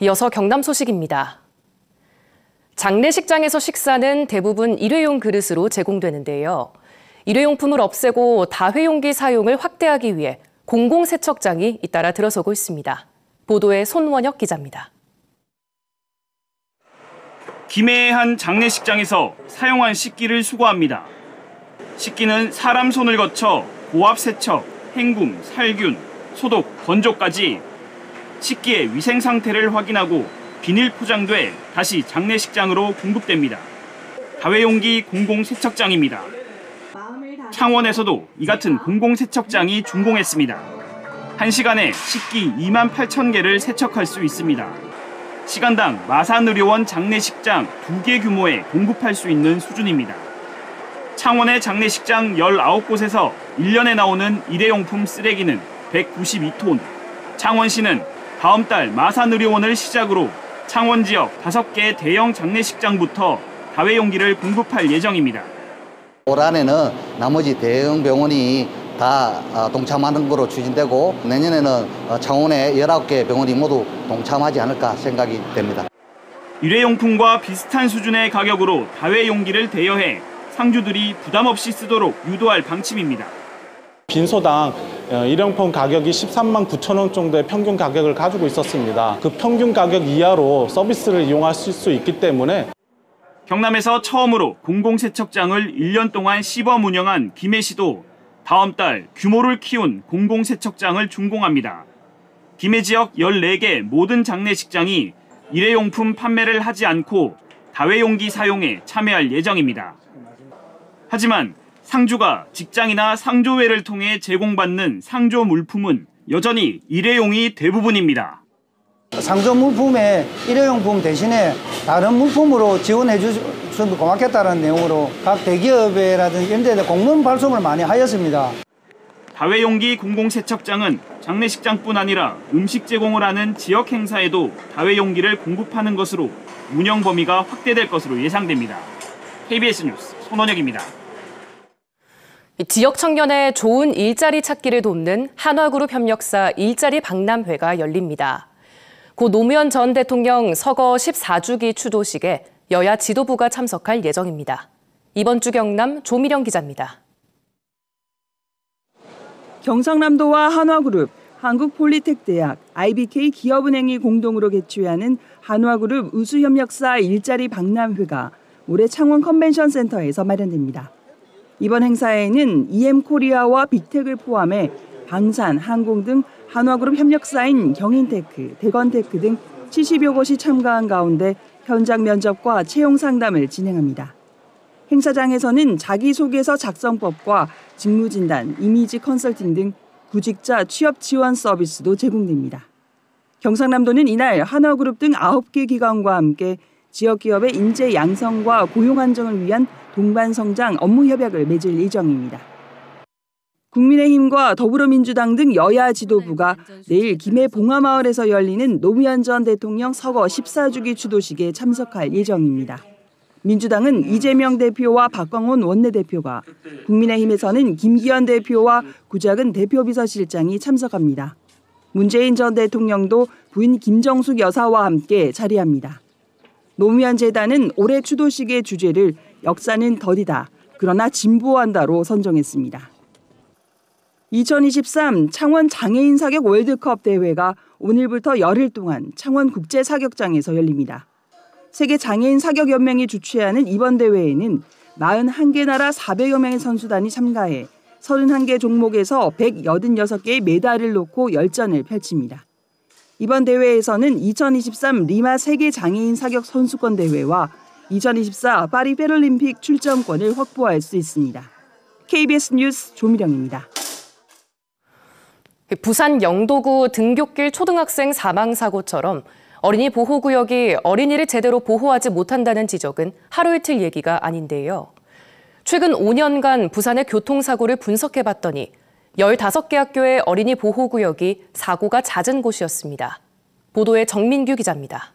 이어서 경남 소식입니다. 장례식장에서 식사는 대부분 일회용 그릇으로 제공되는데요. 일회용품을 없애고 다회용기 사용을 확대하기 위해 공공세척장이 잇따라 들어서고 있습니다. 보도에 손원혁 기자입니다. 김해의 한 장례식장에서 사용한 식기를 수거합니다. 식기는 사람 손을 거쳐 고압 세척, 헹굼, 살균, 소독, 건조까지 식기의 위생 상태를 확인하고 비닐 포장돼 다시 장례식장으로 공급됩니다. 다회용기 공공세척장입니다. 창원에서도 이 같은 공공세척장이 준공했습니다. 1시간에 식기 28,000개를 세척할 수 있습니다. 시간당 마산의료원 장례식장 2개 규모에 공급할 수 있는 수준입니다. 창원의 장례식장 19곳에서 1년에 나오는 일회용품 쓰레기는 192톤. 창원시는 다음 달 마산의료원을 시작으로 창원 지역 5개 대형 장례식장부터 다회용기를 공급할 예정입니다. 올 한해는 나머지 대형 병원이 다 동참하는 것으로 추진되고 내년에는 창원의 19개 병원이 모두 동참하지 않을까 생각이 됩니다. 일회용품과 비슷한 수준의 가격으로 다회용기를 대여해 상주들이 부담 없이 쓰도록 유도할 방침입니다. 빈소당 일회용품 가격이 13만 9천 원 정도의 평균 가격을 가지고 있었습니다. 그 평균 가격 이하로 서비스를 이용하실 수 있기 때문에 경남에서 처음으로 공공세척장을 1년 동안 시범 운영한 김해시도 다음 달 규모를 키운 공공세척장을 준공합니다. 김해 지역 14개 모든 장례식장이 일회용품 판매를 하지 않고 다회용기 사용에 참여할 예정입니다. 하지만 상주가 직장이나 상조회를 통해 제공받는 상조 물품은 여전히 일회용이 대부분입니다. 상조 물품에 일회용품 대신에 다른 물품으로 지원해 주셔도 고맙겠다는 내용으로 각 대기업이라든지 이런 데 공문 발송을 많이 하였습니다. 다회용기 공공세척장은 장례식장뿐 아니라 음식 제공을 하는 지역 행사에도 다회용기를 공급하는 것으로 운영 범위가 확대될 것으로 예상됩니다. KBS 뉴스 손원혁입니다. 지역 청년의 좋은 일자리 찾기를 돕는 한화그룹 협력사 일자리 박람회가 열립니다. 고 노무현 전 대통령 서거 14주기 추도식에 여야 지도부가 참석할 예정입니다. 이번 주 경남 조미령 기자입니다. 경상남도와 한화그룹, 한국폴리텍대학, IBK 기업은행이 공동으로 개최하는 한화그룹 우수협력사 일자리 박람회가 올해 창원 컨벤션센터에서 마련됩니다. 이번 행사에는 EM코리아와 빅텍을 포함해 방산, 항공 등 한화그룹 협력사인 경인테크, 대건테크 등 70여 곳이 참가한 가운데 현장 면접과 채용 상담을 진행합니다. 행사장에서는 자기소개서 작성법과 직무진단, 이미지 컨설팅 등 구직자 취업 지원 서비스도 제공됩니다. 경상남도는 이날 한화그룹 등 9개 기관과 함께 지역 기업의 인재 양성과 고용 안정을 위한 동반성장 업무 협약을 맺을 예정입니다. 국민의힘과 더불어민주당 등 여야 지도부가 내일 김해 봉화마을에서 열리는 노무현 전 대통령 서거 14주기 추도식에 참석할 예정입니다. 민주당은 이재명 대표와 박광온 원내대표가, 국민의힘에서는 김기현 대표와 구작은 대표비서실장이 참석합니다. 문재인 전 대통령도 부인 김정숙 여사와 함께 자리합니다. 노무현 재단은 올해 추도식의 주제를 역사는 더디다, 그러나 진보한다로 선정했습니다. 2023 창원 장애인 사격 월드컵 대회가 오늘부터 열흘 동안 창원 국제사격장에서 열립니다. 세계 장애인 사격연맹이 주최하는 이번 대회에는 41개 나라 400여 명의 선수단이 참가해 31개 종목에서 186개의 메달을 놓고 열전을 펼칩니다. 이번 대회에서는 2023 리마 세계 장애인 사격 선수권 대회와 2024 파리 패럴림픽 출전권을 확보할 수 있습니다. KBS 뉴스 조미령입니다. 부산 영도구 등굣길 초등학생 사망 사고처럼 어린이 보호구역이 어린이를 제대로 보호하지 못한다는 지적은 하루 이틀 얘기가 아닌데요. 최근 5년간 부산의 교통사고를 분석해봤더니 15개 학교의 어린이 보호구역이 사고가 잦은 곳이었습니다. 보도에 정민규 기자입니다.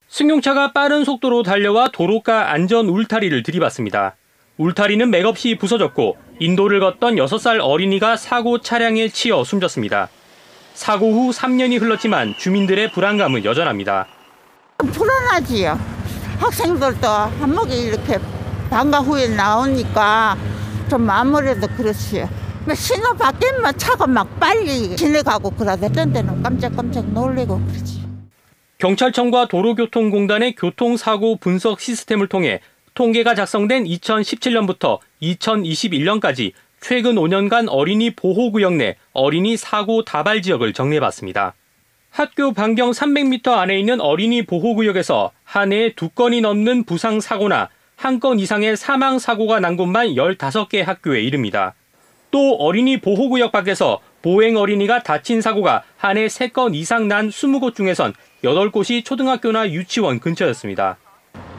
승용차가 빠른 속도로 달려와 도로가 안전 울타리를 들이받습니다. 울타리는 맥없이 부서졌고 인도를 걷던 6살 어린이가 사고 차량에 치여 숨졌습니다. 사고 후 3년이 흘렀지만 주민들의 불안감은 여전합니다. 불안하지요. 학생들도 한목에 이렇게 방과 후에 나오니까 좀 아무래도 그렇지요. 신호 바뀌면 차가 막 빨리 지나가고 그러다 어떤 데는 깜짝깜짝 놀래고 그러지. 경찰청과 도로교통공단의 교통사고 분석 시스템을 통해 통계가 작성된 2017년부터 2021년까지 최근 5년간 어린이 보호구역 내 어린이 사고 다발 지역을 정리해봤습니다. 학교 반경 300m 안에 있는 어린이 보호구역에서 한 해에 2건이 넘는 부상사고나 1건 이상의 사망사고가 난 곳만 15개 학교에 이릅니다. 또 어린이 보호구역 밖에서 보행 어린이가 다친 사고가 한 해 3건 이상 난 20곳 중에선 8곳이 초등학교나 유치원 근처였습니다.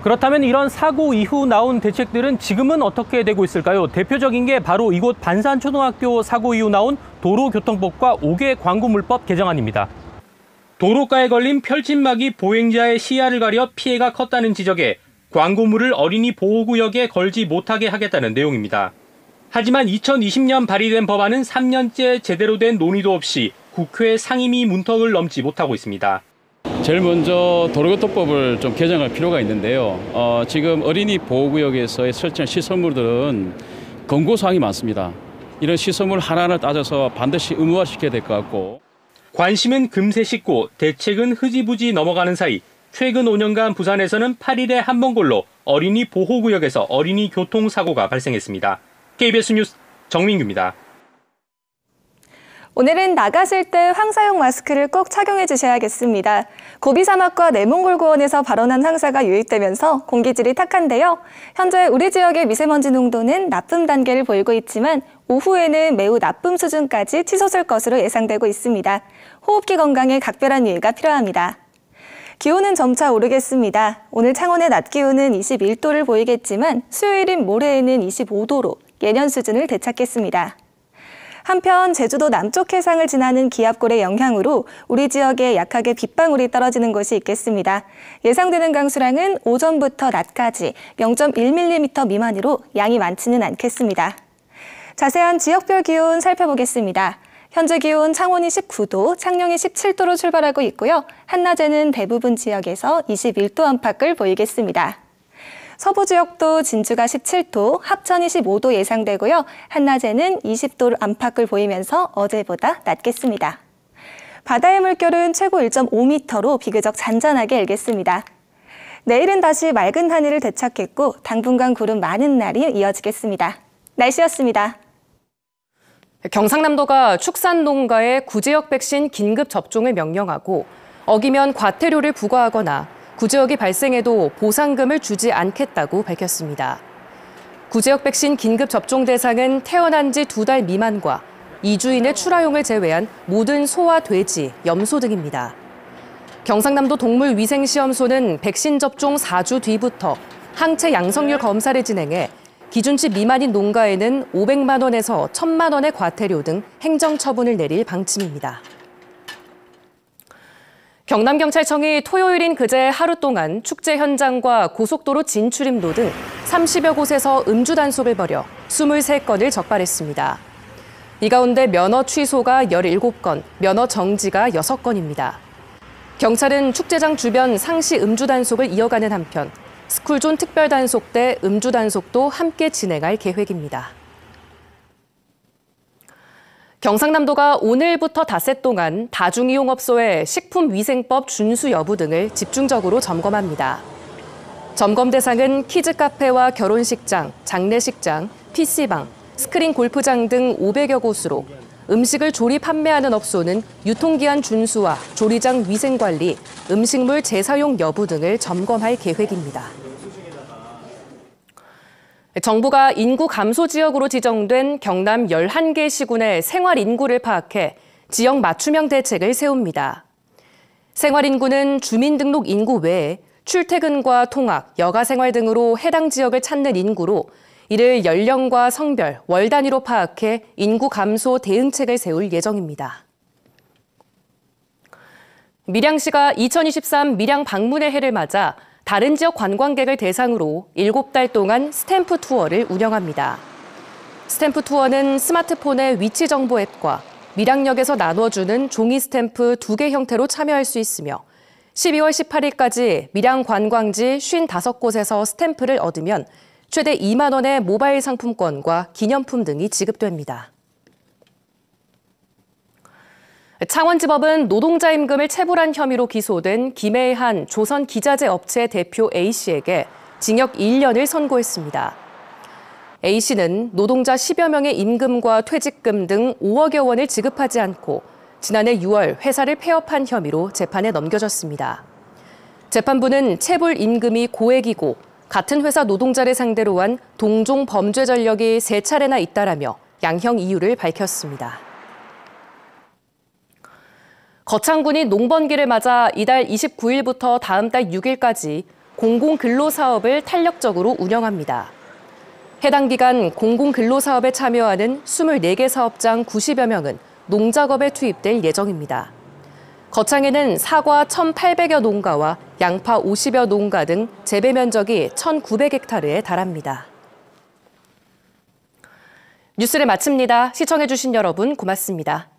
그렇다면 이런 사고 이후 나온 대책들은 지금은 어떻게 되고 있을까요? 대표적인 게 바로 이곳 반산초등학교 사고 이후 나온 도로교통법과 5개 광고물법 개정안입니다. 도로가에 걸린 펼침막이 보행자의 시야를 가려 피해가 컸다는 지적에 광고물을 어린이 보호구역에 걸지 못하게 하겠다는 내용입니다. 하지만 2020년 발의된 법안은 3년째 제대로 된 논의도 없이 국회 상임위 문턱을 넘지 못하고 있습니다. 제일 먼저 도로교통법을 좀 개정할 필요가 있는데요. 지금 어린이 보호구역에서 설치한 시설물들은 권고사항이 많습니다. 이런 시설물 하나하나 따져서 반드시 의무화시켜야 될 것 같고. 관심은 금세 식고 대책은 흐지부지 넘어가는 사이 최근 5년간 부산에서는 8일에 한 번꼴로 어린이 보호구역에서 어린이 교통사고가 발생했습니다. KBS 뉴스 정민규입니다. 오늘은 나가실 때 황사용 마스크를 꼭 착용해 주셔야겠습니다. 고비사막과 내몽골고원에서 발원한 황사가 유입되면서 공기질이 탁한데요. 현재 우리 지역의 미세먼지 농도는 나쁨 단계를 보이고 있지만 오후에는 매우 나쁨 수준까지 치솟을 것으로 예상되고 있습니다. 호흡기 건강에 각별한 유의가 필요합니다. 기온은 점차 오르겠습니다. 오늘 창원의 낮 기온은 21도를 보이겠지만 수요일인 모레에는 25도로 예년 수준을 되찾겠습니다. 한편 제주도 남쪽 해상을 지나는 기압골의 영향으로 우리 지역에 약하게 빗방울이 떨어지는 곳이 있겠습니다. 예상되는 강수량은 오전부터 낮까지 0.1mm 미만으로 양이 많지는 않겠습니다. 자세한 지역별 기온 살펴보겠습니다. 현재 기온 창원이 19도, 창녕이 17도로 출발하고 있고요. 한낮에는 대부분 지역에서 21도 안팎을 보이겠습니다. 서부 지역도 진주가 17도, 합천이 15도 예상되고요. 한낮에는 20도 안팎을 보이면서 어제보다 낮겠습니다. 바다의 물결은 최고 1.5m로 비교적 잔잔하게 일겠습니다. 내일은 다시 맑은 하늘을 되찾겠고 당분간 구름 많은 날이 이어지겠습니다. 날씨였습니다. 경상남도가 축산농가에 구제역 백신 긴급 접종을 명령하고 어기면 과태료를 부과하거나 구제역이 발생해도 보상금을 주지 않겠다고 밝혔습니다. 구제역 백신 긴급 접종 대상은 태어난 지 2달 미만과 2주인의 출하용을 제외한 모든 소와 돼지, 염소 등입니다. 경상남도 동물위생시험소는 백신 접종 4주 뒤부터 항체 양성률 검사를 진행해 기준치 미만인 농가에는 500만 원에서 1,000만 원의 과태료 등 행정처분을 내릴 방침입니다. 경남경찰청이 토요일인 그제 하루 동안 축제 현장과 고속도로 진출입로 등 30여 곳에서 음주 단속을 벌여 23건을 적발했습니다. 이 가운데 면허 취소가 17건, 면허 정지가 6건입니다. 경찰은 축제장 주변 상시 음주 단속을 이어가는 한편 스쿨존 특별단속 때 음주 단속도 함께 진행할 계획입니다. 경상남도가 오늘부터 닷새 동안 다중이용업소의 식품위생법 준수 여부 등을 집중적으로 점검합니다. 점검 대상은 키즈카페와 결혼식장, 장례식장, PC방, 스크린 골프장 등 500여 곳으로 음식을 조리 판매하는 업소는 유통기한 준수와 조리장 위생관리, 음식물 재사용 여부 등을 점검할 계획입니다. 정부가 인구 감소 지역으로 지정된 경남 11개 시군의 생활 인구를 파악해 지역 맞춤형 대책을 세웁니다. 생활 인구는 주민등록 인구 외에 출퇴근과 통학, 여가 생활 등으로 해당 지역을 찾는 인구로 이를 연령과 성별, 월 단위로 파악해 인구 감소 대응책을 세울 예정입니다. 밀양시가 2023 밀양 방문의 해를 맞아 다른 지역 관광객을 대상으로 7달 동안 스탬프 투어를 운영합니다. 스탬프 투어는 스마트폰의 위치 정보 앱과 밀양역에서 나눠주는 종이 스탬프 2개 형태로 참여할 수 있으며 12월 18일까지 밀양 관광지 55곳에서 스탬프를 얻으면 최대 2만 원의 모바일 상품권과 기념품 등이 지급됩니다. 창원지법은 노동자 임금을 체불한 혐의로 기소된 김해한 조선기자재 업체 대표 A씨에게 징역 1년을 선고했습니다. A씨는 노동자 10여 명의 임금과 퇴직금 등 5억여 원을 지급하지 않고 지난해 6월 회사를 폐업한 혐의로 재판에 넘겨졌습니다. 재판부는 체불 임금이 고액이고 같은 회사 노동자를 상대로 한 동종 범죄 전력이 3차례나 있다라며 양형 이유를 밝혔습니다. 거창군이 농번기를 맞아 이달 29일부터 다음 달 6일까지 공공근로사업을 탄력적으로 운영합니다. 해당 기간 공공근로사업에 참여하는 24개 사업장 90여 명은 농작업에 투입될 예정입니다. 거창에는 사과 1,800여 농가와 양파 50여 농가 등 재배 면적이 1,900헥타르에 달합니다. 뉴스를 마칩니다. 시청해주신 여러분 고맙습니다.